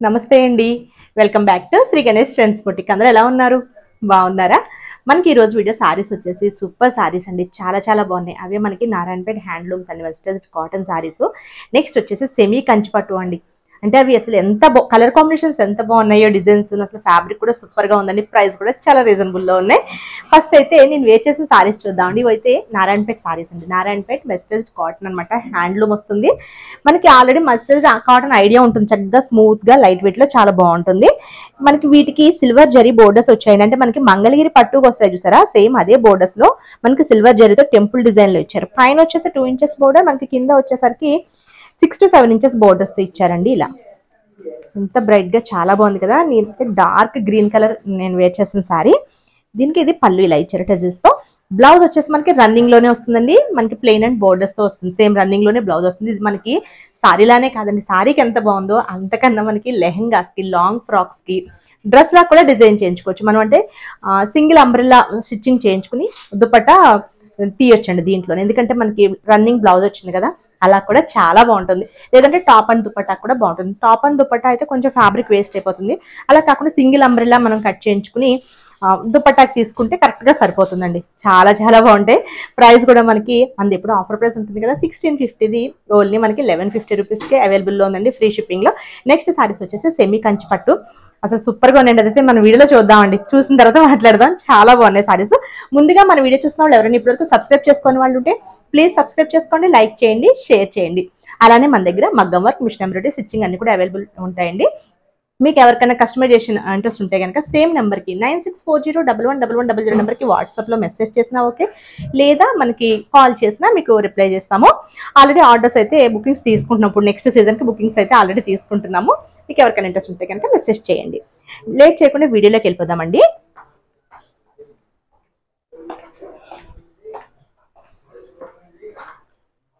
నమస్తే అండి, welcome back to Shri Ganesh trends boutique. అందరూ ఎలా ఉన్నారు? బాగున్నారా? మనకి ఈ రోజు వీడియో సారీస్ వచ్చేసి సూపర్ సారీస్ అండి, చాలా చాలా బాగున్నాయి. అవే మనకి నారాయణపేట హ్యాండ్లూమ్స్ అండి, వెస్టర్న్ కాటన్ సారీస్. నెక్స్ట్ వచ్చేసి సెమీ కంచిపట్టు అండి. అంటే అవి అసలు ఎంత కలర్ కాంబినేషన్స్ ఎంత బాగున్నాయో, డిజైన్స్, అసలు ఫ్యాబ్రిక్ కూడా సూపర్ గా ఉందండి. ప్రైస్ కూడా చాలా రీజనబుల్ లో ఉన్నాయి. ఫస్ట్ అయితే నేను వేర్ చేసిన సారీస్ చూద్దామండి. ఇవైతే నారాయణపేట సారీస్ అండి, నారాయణపేట వెస్టర్న్ కాటన్ అనమాట, హ్యాండ్లూమ్ వస్తుంది మనకి. ఆల్రెడీ వెస్టర్న్ కాటన్ ఐడియా ఉంటుంది, చక్కగా స్మూత్ గా లైట్ వెయిట్ లో చాలా బాగుంటుంది. మనకి వీటికి సిల్వర్ జరీ బోర్డర్స్ వచ్చాయి. అంటే మనకి మంగళగిరి పట్టుకు వస్తాయి చూసారా, సేమ్ అదే బోర్డర్స్ లో మనకి సిల్వర్ జరీతో టెంపుల్ డిజైన్ లో ఇచ్చారు. పైన వచ్చేసి 2 ఇంచెస్ బోర్డర్, మనకి కింద వచ్చేసరికి 6 to 7 ఇంచెస్ బోర్డర్స్ తో ఇచ్చారండి. ఇలా ఎంత బ్రైట్ గా చాలా బాగుంది కదా. నేనైతే డార్క్ గ్రీన్ కలర్ నేను వేర్ చేసిన సారీ. దీనికి ఇది పళ్ళు ఇలా ఇచ్చారు టెజిల్స్ తో. బ్లౌజ్ వచ్చేసి మనకి రన్నింగ్ లోనే వస్తుందండి, మనకి ప్లెయిన్ అండ్ బోర్డర్స్ తో వస్తుంది. సేమ్ రన్నింగ్ లోనే బ్లౌజ్ వస్తుంది. ఇది మనకి సారీలానే కాదండి, సారీకి ఎంత బాగుందో అంతకన్నా మనకి లెహెంగాస్ కి, లాంగ్ ఫ్రాక్స్ కి, డ్రెస్ లా కూడా డిజైన్ చేయించుకోవచ్చు మనం. అంటే సింగిల్ అంబ్రెల్లా స్టిచ్చింగ్ చేయించుకుని దుపట్టా తీయొచ్చండి దీంట్లో, ఎందుకంటే మనకి రన్నింగ్ బ్లౌజ్ వచ్చింది కదా, అలా కూడా చాలా బాగుంటుంది. లేదంటే టాప్ అండ్ దుపట్టా కూడా బాగుంటుంది. టాప్ అండ్ దుపట్టా అయితే కొంచెం ఫ్యాబ్రిక్ వేస్ట్ అయిపోతుంది. అలా కాకుండా సింగిల్ అంబ్రెల్లా మనం కట్ చేయించుకుని దుపట్టాకి తీసుకుంటే కరెక్ట్ గా సరిపోతుందండి. చాలా చాలా బాగుంటాయి. ప్రైస్ కూడా మనకి ఎప్పుడు ఆఫర్ ప్రైస్ ఉంటుంది కదా, 1650, ఓన్లీ మనకి 1150 రూపీస్కే అవైలబుల్ లో ఉందండి, ఫ్రీ షిప్పింగ్ లో. నెక్స్ట్ సారీస్ వచ్చేసి సెమీ కంచి పట్టు. అసలు సూపర్ గా ఉండండి. అదైతే మన వీడియోలో చూద్దామండి, చూసిన తర్వాత మాట్లాడదాం. చాలా బాగున్నాయి సారీస్. ముందుగా మన వీడియో చూసిన వాళ్ళు ఎవరైనా ఇప్పటివరకు సబ్స్క్రైబ్ చేసుకునే వాళ్ళు ఉంటే ప్లీజ్ సబ్స్క్రైబ్ చేసుకోండి, లైక్ చేయండి, షేర్ చేయండి. అలానే మన దగ్గర మగ్గం వర్క్, మిషన్ ఎంబ్రాయిడరీ, స్టిచ్చింగ్ అన్ని కూడా అవైలబుల్ ఉంటాయండి. మీకు ఎవరికైనా కస్టమైజేషన్ ఇంట్రెస్ట్ ఉంటే కనుక సేమ్ నెంబర్కి 9640111100 నెంబర్కి వాట్సాప్లో మెసేజ్ చేసినా ఓకే, లేదా మనకి కాల్ చేసినా మీకు రిప్లై చేస్తాము. ఆల్రెడీ ఆర్డర్స్ అయితే బుకింగ్స్ తీసుకుంటున్నప్పుడు నెక్స్ట్ సీజన్కి బుకింగ్స్ అయితే ఆల్రెడీ తీసుకుంటున్నాము. మీకు ఎవరికైనా ఇంట్రెస్ట్ ఉంటే కనుక మెసేజ్ చేయండి. లేట్ చేయకుండా వీడియోలోకి వెళ్ళిపోదామండి.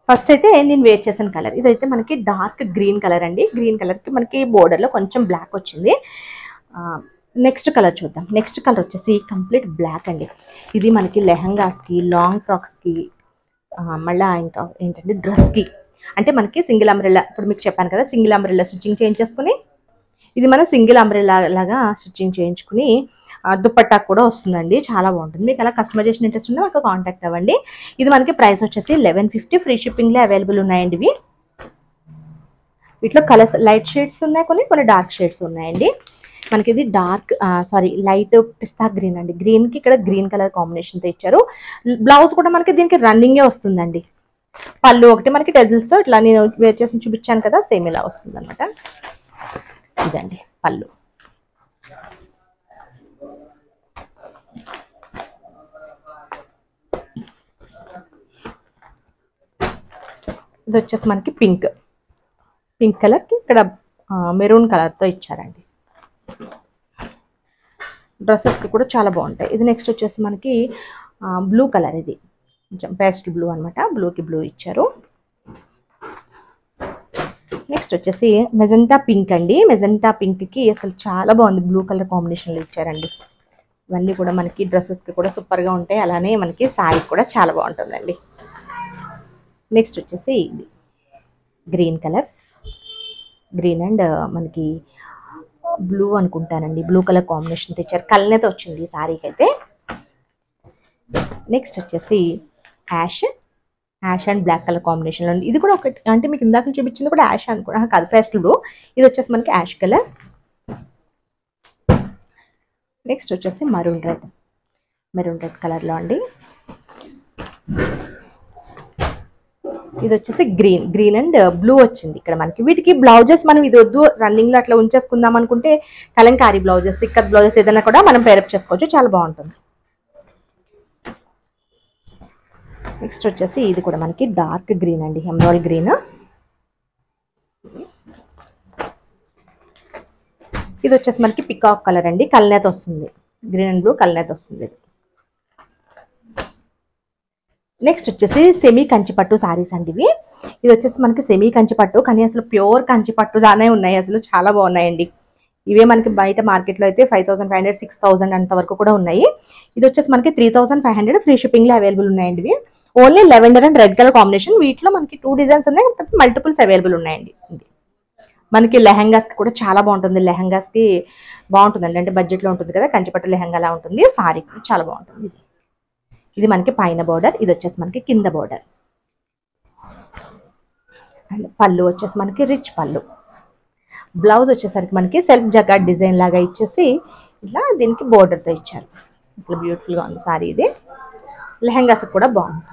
ఫస్ట్ అయితే నేను వేర్ చేసిన కలర్ ఇదైతే మనకి డార్క్ గ్రీన్ కలర్ అండి. గ్రీన్ కలర్కి మనకి బోర్డర్లో కొంచెం బ్లాక్ వచ్చింది. నెక్స్ట్ కలర్ చూద్దాం. నెక్స్ట్ కలర్ వచ్చేసి కంప్లీట్ బ్లాక్ అండి. ఇది మనకి లెహంగాస్కి, లాంగ్ ఫ్రాక్స్కి, మళ్ళీ ఇంకా ఏంటంటే డ్రెస్కి, అంటే మనకి సింగిల్ అంబ్రెల్లా, ఇప్పుడు మీకు చెప్పాను కదా సింగిల్ అంబ్రెల్లా స్టిచ్చింగ్ చేయించేసుకుని, ఇది మనం సింగిల్ అంబ్రెల్లా లాగా స్టిచ్చింగ్ చేయించుకుని దుపట్టా కూడా వస్తుందండి, చాలా బాగుంటుంది. మీకు అలా కస్టమైజేషన్ ఇంట్రెస్ట్ ఉంటే మాకు కాంటాక్ట్ అవ్వండి. ఇది మనకి ప్రైస్ వచ్చేసి 1150, ఫ్రీ షిప్పింగ్లో అవైలబుల్ ఉన్నాయండి. వీటిలో కలర్స్ లైట్ షేడ్స్ ఉన్నాయి, కొన్ని డార్క్ షేడ్స్ ఉన్నాయండి. మనకి ఇది లైట్ పిస్తా గ్రీన్ అండి. గ్రీన్కి ఇక్కడ గ్రీన్ కలర్ కాంబినేషన్తో ఇచ్చారు. బ్లౌజ్ కూడా మనకి దీనికి రన్నింగే వస్తుందండి. పళ్ళు ఒకటి మనకి టెజిల్స్తో ఇట్లా నేను వేర్ చేసి చూపించాను కదా, సేమ్ ఇలా వస్తుంది అనమాట. ఇదండి పళ్ళు. ఇది వచ్చేసి మనకి పింక్ కలర్కి ఇక్కడ మెరూన్ కలర్తో ఇచ్చారండి. డ్రెస్సెస్కి కూడా చాలా బాగుంటాయి. ఇది నెక్స్ట్ వచ్చేసి మనకి బ్లూ కలర్, ఇది కొంచెం పేస్ట్ బ్లూ అనమాట, బ్లూకి బ్లూ ఇచ్చారు. నెక్స్ట్ వచ్చేసి మెజెంటా పింక్ అండి. మెజెంటా పింక్కి అసలు చాలా బాగుంది, బ్లూ కలర్ కాంబినేషన్లో ఇచ్చారండి. ఇవన్నీ కూడా మనకి డ్రెస్సెస్కి కూడా సూపర్గా ఉంటాయి. అలానే మనకి శారీ కూడా చాలా బాగుంటుందండి. నెక్స్ట్ వచ్చేసి ఇది గ్రీన్ కలర్, గ్రీన్ అండ్ మనకి బ్లూ అనుకుంటానండి, బ్లూ కలర్ కాంబినేషన్ తెచ్చారు. కలనేతో వచ్చింది ఈ శారీకి అయితే. నెక్స్ట్ వచ్చేసి యాష్ అండ్ బ్లాక్ కలర్ కాంబినేషన్లో ఉంది. ఇది కూడా ఒకటి, అంటే మీకు ఇందాక చూపించింది కూడా యాష్ అనుకో కాదు, పేస్టల్ బ్లూ. ఇది వచ్చేసి మనకి యాష్ కలర్. నెక్స్ట్ వచ్చేసి మెరూన్ రెడ్ కలర్లో అండి. ఇది వచ్చేసి గ్రీన్ అండ్ బ్లూ వచ్చింది ఇక్కడ మనకి. వీటికి బ్లౌజెస్ మనం ఇది వద్దు రన్నింగ్ లో అట్లా ఉంచేసుకుందాం అనుకుంటే కలంకారీ బ్లౌజెస్, ఇక్కత్ బ్లౌజెస్ ఏదైనా కూడా మనం పేరప్ చేసుకోవచ్చు, చాలా బాగుంటుంది. నెక్స్ట్ వచ్చేసి ఇది కూడా మనకి డార్క్ గ్రీన్ అండి, ఎమరాల్డ్ గ్రీన్. ఇది వచ్చేసి మనకి పికాక్ కలర్ అండి, కల్నేత వస్తుంది, గ్రీన్ అండ్ బ్లూ కల్నేత వస్తుంది. నెక్స్ట్ వచ్చేసి సెమీ కంచిపట్టు సారీస్ అండి ఇవి. ఇది వచ్చేసి మనకి సెమీ కంచిపట్టు, కానీ అసలు ప్యూర్ కంచిపట్టు దానే ఉన్నాయి, అసలు చాలా బాగున్నాయండి. ఇవే మనకి బయట మార్కెట్లో అయితే 5500, 6000 అంత వరకు కూడా ఉన్నాయి. ఇది వచ్చేసి మనకి 3500 ఫ్రీ షిప్పింగ్లో అవైలబుల్ ఉన్నాయండి ఇవి. Only lavender and red colour combination. వీటిలో మనకి 2 డిజైన్స్ ఉన్నాయి, మల్టిపుల్స్ అవైలబుల్ ఉన్నాయండి. మనకి లెహంగాస్ కూడా చాలా బాగుంటుంది. లెహంగాస్ కి బాగుంటుందండి, అంటే బడ్జెట్ లో ఉంటుంది కదా, కంచిపట్టు లెహంగా లా ఉంటుంది. సారీ చాలా బాగుంటుంది. ఇది మనకి పైన బోర్డర్, ఇది వచ్చేసి మనకి కింద బోర్డర్. అండ్ పళ్ళు వచ్చేసి మనకి రిచ్ పళ్ళు. బ్లౌజ్ వచ్చేసరికి మనకి సెల్ఫ్ జకాట్ డిజైన్ లాగా ఇచ్చేసి ఇట్లా దీనికి బోర్డర్తో ఇచ్చారు. అసలు బ్యూటిఫుల్గా ఉంది సారీ. ఇది లెహంగాస్ కూడా బాగుంది.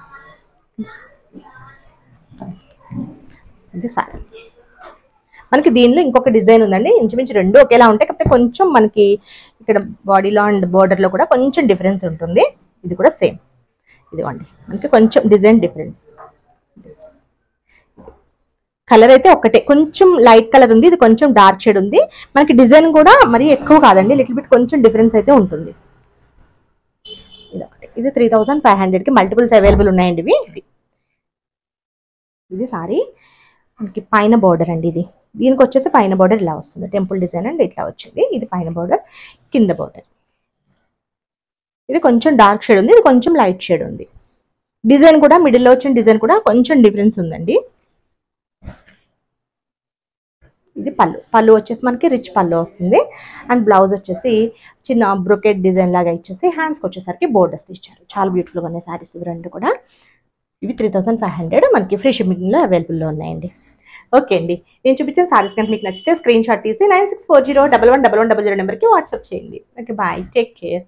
ఇది సారీ. మనకి దీనిలో ఇంకొక డిజైన్ ఉందండి, ఇంచుమించు 2 ఒకేలా ఉంటాయి, కాకపోతే కొంచెం మనకి ఇక్కడ బాడీలో అండ్ బోర్డర్లో కూడా కొంచెం డిఫరెన్స్ ఉంటుంది. ఇది కూడా సేమ్. ఇదిగోండి మనకి కొంచెం డిజైన్ డిఫరెన్స్. కలర్ అయితే ఒకటే, కొంచెం లైట్ కలర్ ఉంది, ఇది కొంచెం డార్క్ షేడ్ ఉంది. మనకి డిజైన్ కూడా మరీ ఎక్కువ కాదండి, లిటిల్ బిట్ కొంచెం డిఫరెన్స్ అయితే ఉంటుంది. ఇది ఒకటి. ఇది 3500కి మల్టిపుల్స్ అవైలబుల్ ఉన్నాయండి ఇవి. ఇది సారీ మనకి పైన బోర్డర్ అండి. ఇది దీనికి వచ్చేసి పైన బోర్డర్ ఇలా వస్తుంది, టెంపుల్ డిజైన్ అండి ఇట్లా వచ్చింది. ఇది పైన బోర్డర్, కింద బోర్డర్. ఇది కొంచెం డార్క్ షేడ్ ఉంది, ఇది కొంచెం లైట్ షేడ్ ఉంది. డిజైన్ కూడా మిడిల్లో వచ్చిన డిజైన్ కూడా కొంచెం డిఫరెన్స్ ఉందండి. ఇది పళ్ళు. పళ్ళు వచ్చేసి మనకి రిచ్ పళ్ళు వస్తుంది. అండ్ బ్లౌజ్ వచ్చేసి చిన్న బ్రొకెట్ డిజైన్ లాగా ఇచ్చేసి హ్యాండ్స్కి వచ్చేసరికి బోర్డర్స్ ఇచ్చారు. చాలా బ్యూటిఫుల్గా ఉన్నాయి సారీస్ ఇవి రెండు కూడా. ఇవి 3500 మనకి ఫ్రీ షిప్పింగ్లో అవైలబుల్లో ఉన్నాయండి. ఓకే అండి, నేను చూపించిన సారీస్ కనుక మీకు నచ్చితే స్క్రీన్ షాట్ తీసి 9640111100 నెంబర్కి వాట్సాప్ చేయండి. Okay, bye, take care.